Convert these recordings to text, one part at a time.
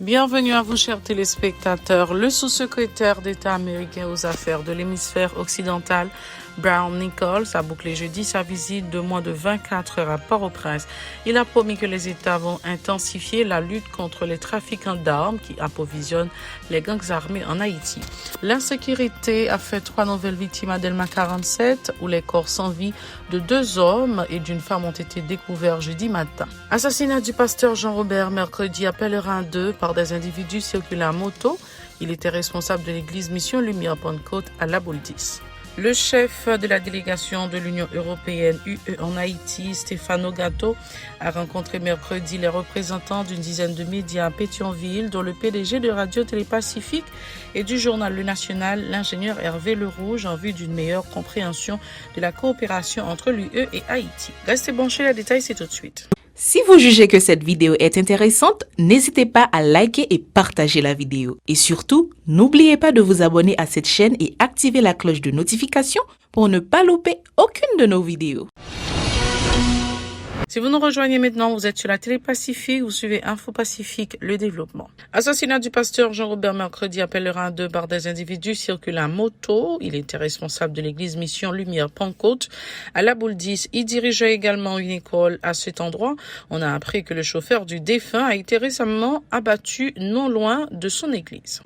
Bienvenue à vous, chers téléspectateurs. Le sous-secrétaire d'État américain aux affaires de l'hémisphère occidental, Brian Nichols, a bouclé jeudi sa visite de moins de 24 heures à Port-au-Prince. Il a promis que les États vont intensifier la lutte contre les trafiquants d'armes qui approvisionnent les gangs armés en Haïti. L'insécurité a fait 3 nouvelles victimes à Delma 47, où les corps sans vie de 2 hommes et d'une femme ont été découverts jeudi matin. Assassinat du pasteur Jean-Robert mercredi à Pèlerin 2 par des individus circulant à moto. Il était responsable de l'église Mission Lumière Pentecôte à La Boule-10. Le chef de la délégation de l'Union européenne UE en Haïti, Stefano Gatto, a rencontré mercredi les représentants d'une dizaine de médias à Pétionville, dont le PDG de Radio-Télé Pacifique et du journal Le National, l'ingénieur Hervé Lerouge, en vue d'une meilleure compréhension de la coopération entre l'UE et Haïti. Restez branchés, les détails, c'est tout de suite. Si vous jugez que cette vidéo est intéressante, n'hésitez pas à liker et partager la vidéo. Et surtout, n'oubliez pas de vous abonner à cette chaîne et activer la cloche de notification pour ne pas louper aucune de nos vidéos. Si vous nous rejoignez maintenant, vous êtes sur la télé Pacifique, vous suivez Info Pacifique, le développement. Assassinat du pasteur Jean-Robert mercredi à Pèlerin 2 par des individus circulant à moto. Il était responsable de l'église Mission Lumière Pentecôte à La Boule-10. Il dirigeait également une école à cet endroit. On a appris que le chauffeur du défunt a été récemment abattu non loin de son église.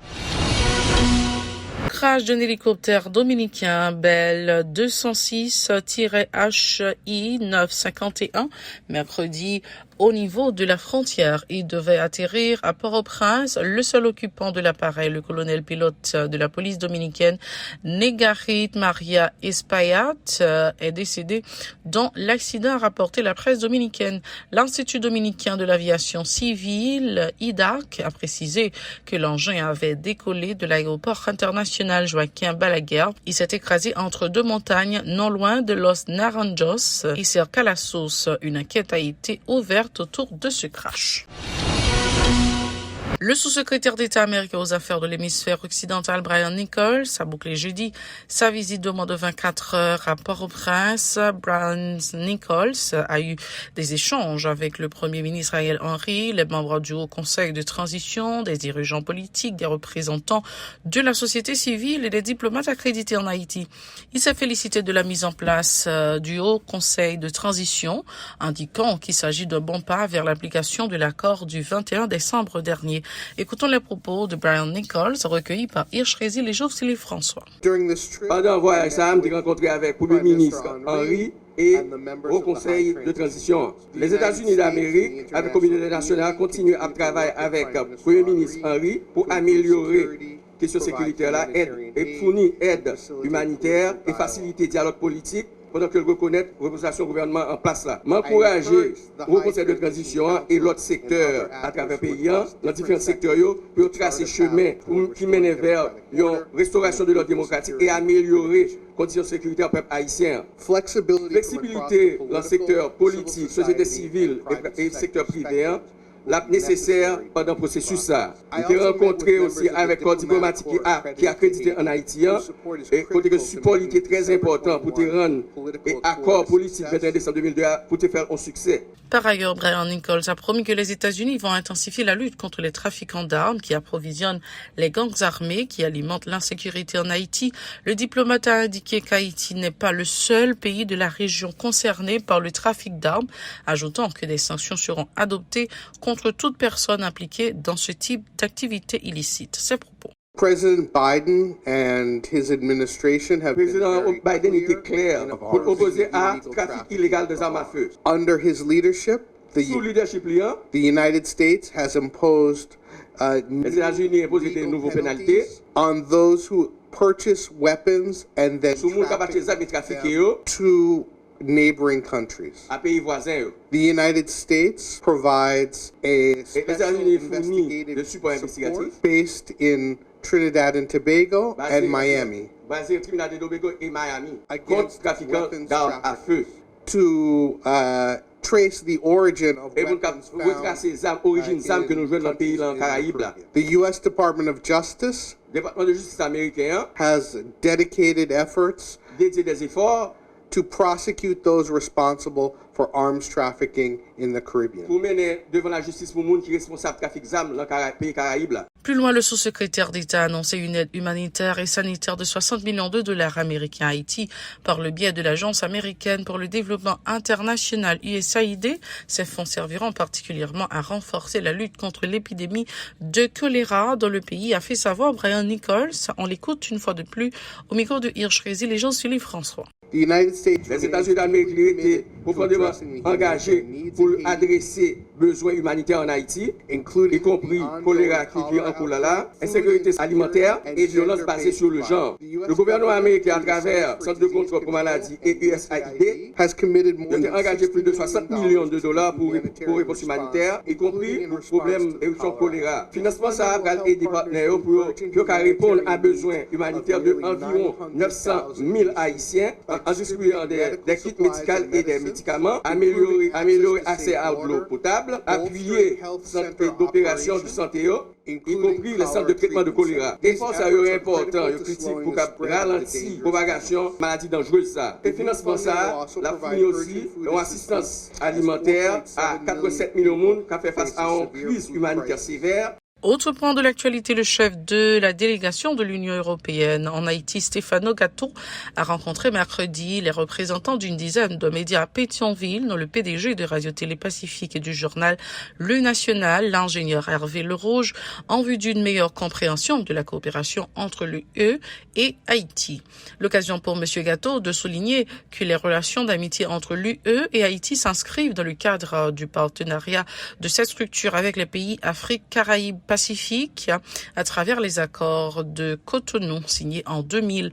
Crash d'un hélicoptère dominicain Bell 206-HI 951 mercredi au niveau de la frontière. Il devait atterrir à Port-au-Prince. Le seul occupant de l'appareil, le colonel pilote de la police dominicaine, Negarit Maria Espaillat, est décédé dans l'accident, a rapporté la presse dominicaine. L'Institut dominicain de l'aviation civile, IDAC, a précisé que l'engin avait décollé de l'aéroport international Joaquin Balaguer. Il s'est écrasé entre 2 montagnes non loin de Los Naranjos et Cercalassos. Une enquête a été ouverte autour de ce crash. Le sous-secrétaire d'État américain aux affaires de l'hémisphère occidental, Brian Nichols, a bouclé jeudi sa visite de moins de 24 heures à Port-au-Prince. Brian Nichols a eu des échanges avec le premier ministre Ariel Henry, les membres du Haut Conseil de transition, des dirigeants politiques, des représentants de la société civile et des diplomates accrédités en Haïti. Il s'est félicité de la mise en place du Haut Conseil de transition, indiquant qu'il s'agit d'un bon pas vers l'application de l'accord du 21 décembre dernier. Écoutons les propos de Brian Nichols, recueillis par Hirsch Résil et Jocelyne François. Pendant un voyage, Sam s'est rencontré avec le Premier ministre Henry et au Conseil de transition. Les États-Unis d'Amérique, avec la communauté nationale, continuent à travailler avec le Premier ministre Henry pour améliorer la question sécuritaire et fournir aide humanitaire et faciliter le dialogue politique pendant que le reconnaît la représentation gouvernement en place là. M'encourager au conseil de transition et l'autre secteur à travers le pays, dans différents secteurs, pour tracer chemin qui mène vers une restauration de l'ordre démocratique et améliorer les conditions sécuritaires au peuple haïtien. Flexibilité dans le secteur politique, société civile et secteur privé, la nécessaire pendant le processus ça. Il a rencontré aussi avec le corps diplomatique qui est accrédité en Haïti et côté que le support était très important pour te rendre et accord politique 21 décembre 2002 pour te faire un succès. Par ailleurs, Brian Nichols a promis que les États-Unis vont intensifier la lutte contre les trafiquants d'armes qui approvisionnent les gangs armés qui alimentent l'insécurité en Haïti. Le diplomate a indiqué qu'Haïti n'est pas le seul pays de la région concerné par le trafic d'armes, ajoutant que des sanctions seront adoptées contre toute personne impliquée dans ce type d'activité illicite. Ses propos. President Biden and his administration have Président Biden était clair pour opposer à trafic illégal des armes à feu. under his leadership, Sous leadership liant, the United States has imposed les États-Unis imposent des nouvelles pénalités on those who purchase weapons and then sur les gens qui achètent des armes et trafiquent eux to neighboring countries. à pays voisins. The United States provides a Les special États-Unis fournissent de investigative support investigatif support based in Trinidad and Tobago and Miami basé au Trinidad et Tobago et Miami contre against trafiquants weapons d'armes à feu. to trace the origin of Et pour weapons retracer les armes, origines des armes que nous jouons dans le pays, dans le Caraïbe. Là. The U.S. Department of Justice Le département de justice américain has dedicated efforts dédié des efforts to prosecute those responsible for arms trafficking in the Caribbean. Pour mener devant la justice pour monde qui est responsable de trafic d'armes dans le pays Caraïbes là. Plus loin, le sous-secrétaire d'État a annoncé une aide humanitaire et sanitaire de 60 millions de dollars américains à Haïti par le biais de l'Agence américaine pour le développement international USAID. Ces fonds serviront particulièrement à renforcer la lutte contre l'épidémie de choléra dans le pays, a fait savoir Brian Nichols. On l'écoute une fois de plus au micro de Hirsch Rézy, les gens Sully François. Les États-Unis d'Amérique étaient profondément engagés pour adresser besoins humanitaires en Haïti, y compris choléra qui vit en Koulala, insécurité alimentaire et violence basée sur le genre. Le gouvernement américain, à travers le Centre de contrôle pour maladies et USAID, a engagé plus de 60 millions de dollars pour réponse humanitaire, y compris pour le problème d'éruption choléra. Financement, ça va aider les partenaires pour répondre à besoins humanitaires de environ 900 000 Haïtiens, en distribuant des kits médicaux et des médicaments, améliorer l'accès à l'eau potable, appuyer le centre d'opération du santé, y compris les centres de traitement de choléra. Et pour ça, il est important, il critique pour ralentir la propagation de maladies dangereuses. Et financement, ça, la fourni aussi une assistance alimentaire à 87 millions de monde qui a fait face à une crise humanitaire sévère. Autre point de l'actualité, le chef de la délégation de l'Union européenne en Haïti, Stefano Gatto, a rencontré mercredi les représentants d'une dizaine de médias à Pétionville, dont le PDG de Radio-Télé Pacifique et du journal Le National, l'ingénieur Hervé Lerouge, en vue d'une meilleure compréhension de la coopération entre l'UE et Haïti. L'occasion pour M. Gatto de souligner que les relations d'amitié entre l'UE et Haïti s'inscrivent dans le cadre du partenariat de cette structure avec les pays Afrique, Caraïbes, Pacifique à travers les accords de Cotonou signés en 2000.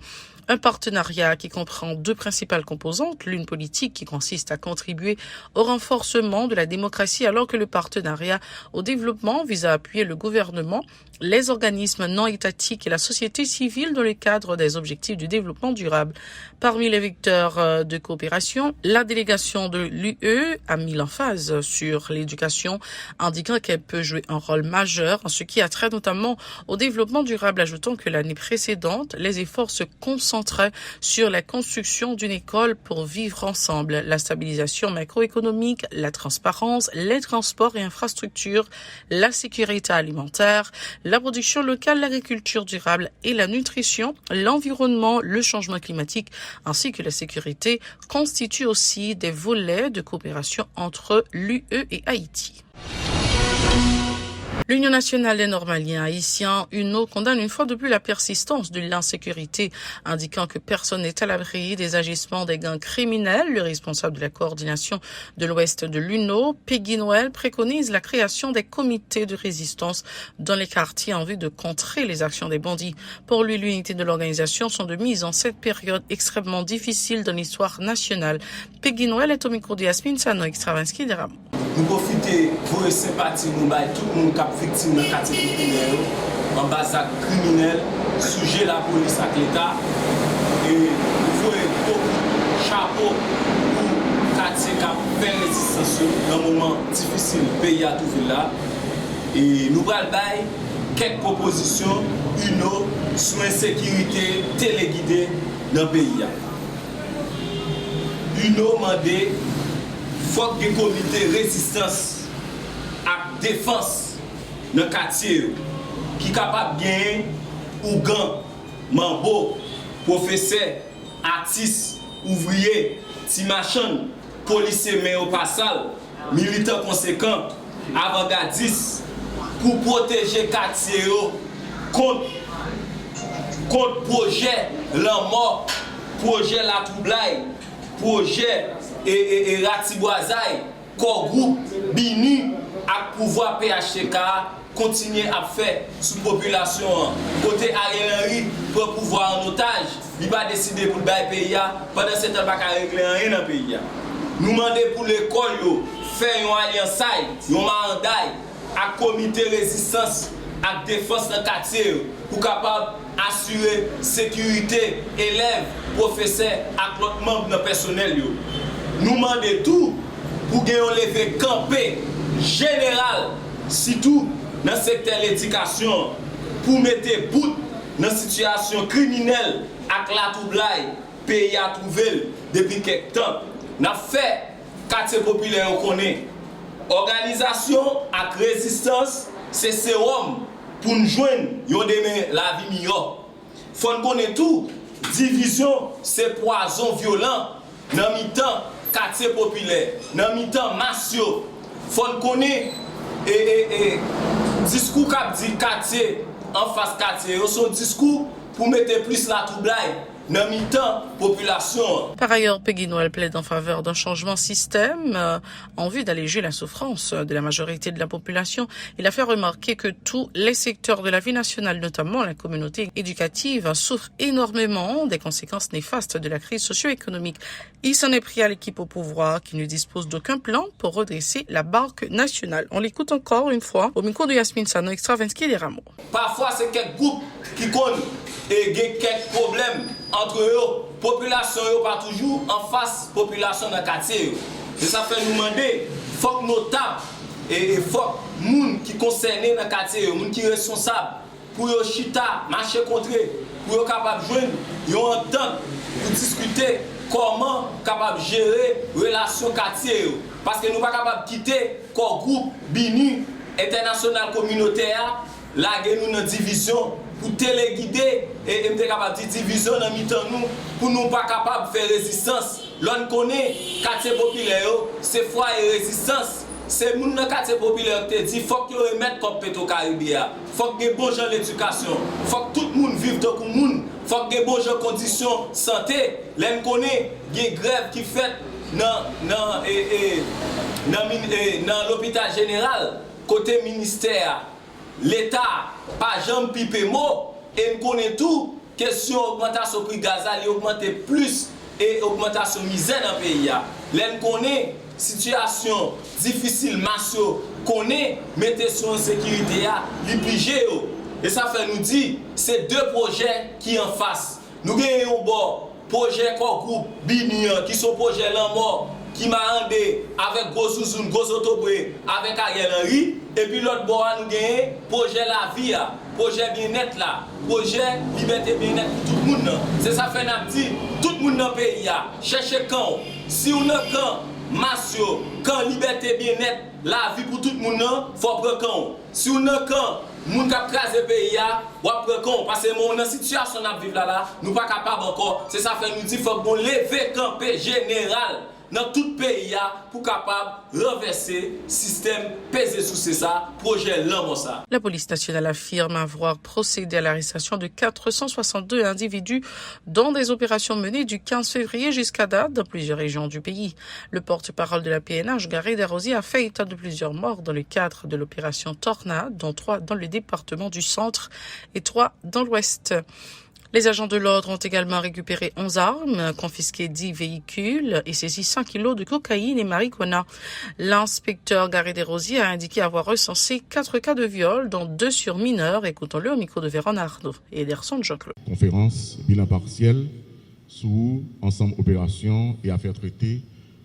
Un partenariat qui comprend deux principales composantes, l'une politique qui consiste à contribuer au renforcement de la démocratie alors que le partenariat au développement vise à appuyer le gouvernement, les organismes non étatiques et la société civile dans le cadre des objectifs du développement durable. Parmi les vecteurs de coopération, la délégation de l'UE a mis l'emphase sur l'éducation, indiquant qu'elle peut jouer un rôle majeur en ce qui a trait notamment au développement durable, ajoutant que l'année précédente, les efforts se concentraient sur la construction d'une école pour vivre ensemble, la stabilisation macroéconomique, la transparence, les transports et infrastructures, la sécurité alimentaire, la production locale, l'agriculture durable et la nutrition, l'environnement, le changement climatique ainsi que la sécurité constituent aussi des volets de coopération entre l'UE et Haïti. L'Union nationale des normaliens haïtiens, UNO, condamne une fois de plus la persistance de l'insécurité, indiquant que personne n'est à l'abri des agissements des gangs criminels. Le responsable de la coordination de l'Ouest de l'UNO, Peggy Noël, préconise la création des comités de résistance dans les quartiers en vue de contrer les actions des bandits. Pour lui, l'unité de l'organisation sont de mise en cette période extrêmement difficile dans l'histoire nationale. Peggy Noël est au micro de Yasmine Sano, Extravinsky des Rameaux. Nous profiter pour les sympathies, nous bailler tout le monde qui est victime de quartier criminel, en bas criminel, sujet la police avec l'État. Et il faut beaucoup de chapeau pour quartier qui a fait résistance dans un moment difficile, le pays a tout vu là. Et nous allons bailler quelques propositions, UNO, sur l'insécurité téléguidée dans le pays. UNO m'a dit faut que des comités de résistance et de défense dans le quartier qui sont capables de gagner ou gants, mambo, professeurs, artistes, ouvriers, timachan, policiers, mais au passage, militants conséquents, avant-gardistes, pour protéger le quartier contre projet la mort, projet la troublaille, projet et Ratiboisaï, corps groupe, BINU, à pouvoir PHTK, continuer à faire sous population. Côté Ariel Henry, pour pouvoir en otage, il va décider pour le pays, pendant ce temps, il ne va pas régler rien dans le pays. Nous demandons pour l'école, faire une alliance, un mandat, à comité de résistance, à défense dans le quartier, pour capable assurer sécurité, élèves, professeurs, et l'autre membre du personnel. Nous demandons tout pour gagner un levé campé général, surtout dans le secteur de l'éducation, pour mettre bout dans la situation criminelle avec la troublaille, pays a trouvé depuis quelque temps. N'a fait quartier populaire on connaît. Organisation et résistance, c'est sérum pour nous joindre la vie meilleure. Faut nous connaître tout. Division, c'est poison violent. Dans mi-temps, quartier populaire. Dans mi-temps, massio. Faut nous connaître discours qui dit quartier en face quartier. Son discours pour mettre plus la troublade. Dans mi-temps, population. Par ailleurs, Peggy Noël plaide en faveur d'un changement système en vue d'alléger la souffrance de la majorité de la population. Il a fait remarquer que tous les secteurs de la vie nationale, notamment la communauté éducative, souffrent énormément des conséquences néfastes de la crise socio-économique. Il s'en est pris à l'équipe au pouvoir qui ne dispose d'aucun plan pour redresser la barque nationale. On l'écoute encore une fois au micro de Yasmine Sano, Extravinsky et les Rameaux. Parfois, c'est quelques groupes qui connaissent et quelques problèmes entre eux, population pas toujours en face population dans le quartier. Et ça fait nous demander, il faut que nos tables et il faut que les gens qui sont concernés dans le quartier, les gens qui sont responsables, pour eux chita, marcher contre eux, pour eux capables de joindre, ils ont un temps pour discuter comment capable gérer les relations quartier. Parce que nous ne sommes pas capables de quitter le groupe BINU international communautaire, là nous une division pour téléguider et être capable de division dans nous pour nous pas capable de faire résistance. L'on connaît quartier populaire, c'est foi et résistance. C'est moun dans quartier populaire qui dit faut que remettre comme Petro-Caribéa. Faut que bon gens l'éducation, faut que tout le monde vive dans le monde, faut que bon gens conditions santé. L'on connaît des grèves qui fait dans l'hôpital général côté ministère. L'État, pas jamais pipé mot, et nous connaissons tout, question augmentation prix gaz, il augmente plus et augmentation misère dans le pays. Nous connaissons situation difficile, massio, connaît, mettez sur la sécurité, l'obligé. Et ça fait nous dire, c'est deux projets qui en face. Nous avons un bon projet groupe BINU, qui sont projets mort qui m'a rendé avec Gros Souzoun, Gros Autobré, avec Ariel Henry. Et puis l'autre bois, nous avons projet La Vie, projet bien-être là, projet liberté bien-être pour tout le monde. C'est ça fait nous dire, tout le monde dans le pays, cherchez quand. Si on a quand, Massio, quand liberté bien-être, la vie pour tout le monde, il faut prendre quand. Si on a quand, moun kap krase le pays, ou après quand, parce que mon situation à vivre là, nous pas capable encore. C'est ça fait nous dire, il faut qu'on lever campé général dans tout le pays pour capable renverser le système pesé sous ça, projet l'homme ça. La police nationale affirme avoir procédé à l'arrestation de 462 individus dans des opérations menées du 15 février jusqu'à date dans plusieurs régions du pays. Le porte-parole de la PNH, Gary Desrosiers, a fait état de plusieurs morts dans le cadre de l'opération Tornade, dont 3 dans le département du centre et 3 dans l'ouest. Les agents de l'ordre ont également récupéré 11 armes, confisqué 10 véhicules et saisi 5 kilos de cocaïne et marijuana. L'inspecteur Gary Desrosiers a indiqué avoir recensé 4 cas de viol, dont 2 sur mineurs. Écoutons-le au micro de Véron Arnaud et Ederson Jean-Claude. Conférence, bilan partiel sous ensemble opérations et affaires traitées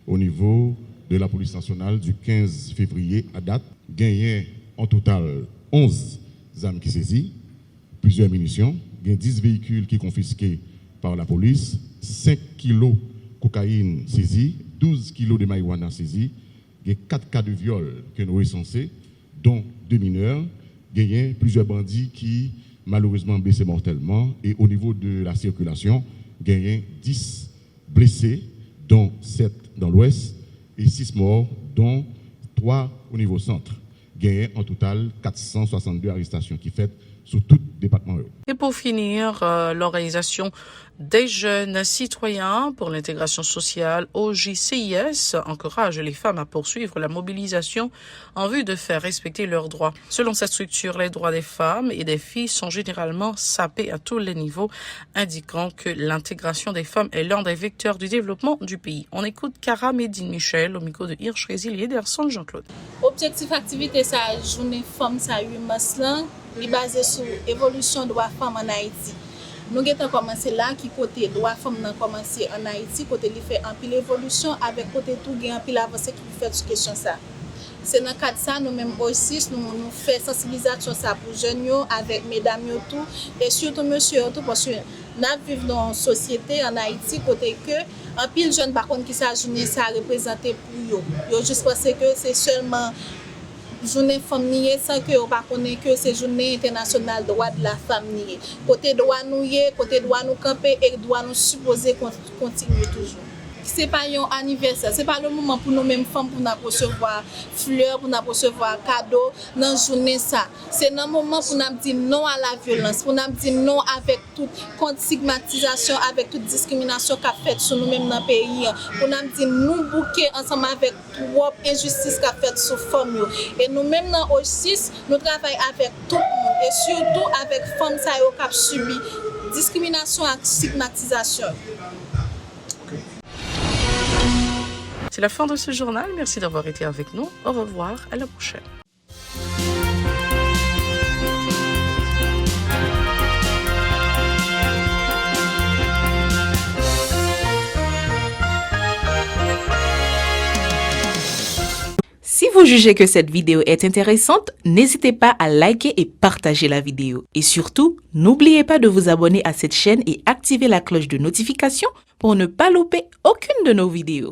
au niveau de la police nationale du 15 février à date. Gagné en total 11 armes qui saisies, plusieurs munitions. Il y a 10 véhicules qui sont confisqués par la police, 5 kilos de cocaïne saisis, 12 kilos de marijuana saisis, il y a 4 cas de viol que nous recensés, dont 2 mineurs. Il y a plusieurs bandits qui malheureusement blessés mortellement. Et au niveau de la circulation, il y a 10 blessés, dont 7 dans l'ouest, et 6 morts, dont 3 au niveau centre. Il y a en total 462 arrestations qui faites sous tout département. Et pour finir, l'organisation des jeunes citoyens pour l'intégration sociale, OJCIS, encourage les femmes à poursuivre la mobilisation en vue de faire respecter leurs droits. Selon cette structure, les droits des femmes et des filles sont généralement sapés à tous les niveaux, indiquant que l'intégration des femmes est l'un des vecteurs du développement du pays. On écoute Cara Medine Michel au micro de Hirsch Résilier d'Erson Jean-Claude. Objectif activité ça journée femme ça 8 mars là, est basé sur évolution droits femmes en Haïti. Nous avons commencé là qui côté droits femmes ont commencé en Haïti côté il fait un pile évolution avec côté tout gain un pile avancé qui fait sur question ça. C'est dans le cadre de ça, nous-mêmes aussi, nous faisons sensibilisation ça pour jeunes, avec mesdames tout, et surtout monsieur tout, parce que nous vivons dans une société en Haïti, côté que, en pile jeune par contre qui sa journée ça représenté pour eux. Ils juste parce que c'est seulement journée femme niée sans que on pas connaît que c'est journée internationale droit de la femme niée. Côté droit nous côté droit nous camper et droit nous supposer continuer toujours. C'est pas un anniversaire, c'est pas le moment pour nous mêmes femmes pour nous recevoir fleurs, pour nous recevoir cadeaux dans journée ça. C'est un moment pour nous dire non à la violence, pour nous dire non avec toute stigmatisation, avec toute discrimination qu'a fait sur nous mêmes dans le pays, pour nous dire nous bouquer ensemble avec trop injustice qu'a fait sur femmes et nous mêmes dans O6, nous travaillons avec tout le monde et surtout avec femmes ça qui ont subi discrimination et stigmatisation. C'est la fin de ce journal. Merci d'avoir été avec nous. Au revoir. À la prochaine. Si vous jugez que cette vidéo est intéressante, n'hésitez pas à liker et partager la vidéo. Et surtout, n'oubliez pas de vous abonner à cette chaîne et activer la cloche de notification pour ne pas louper aucune de nos vidéos.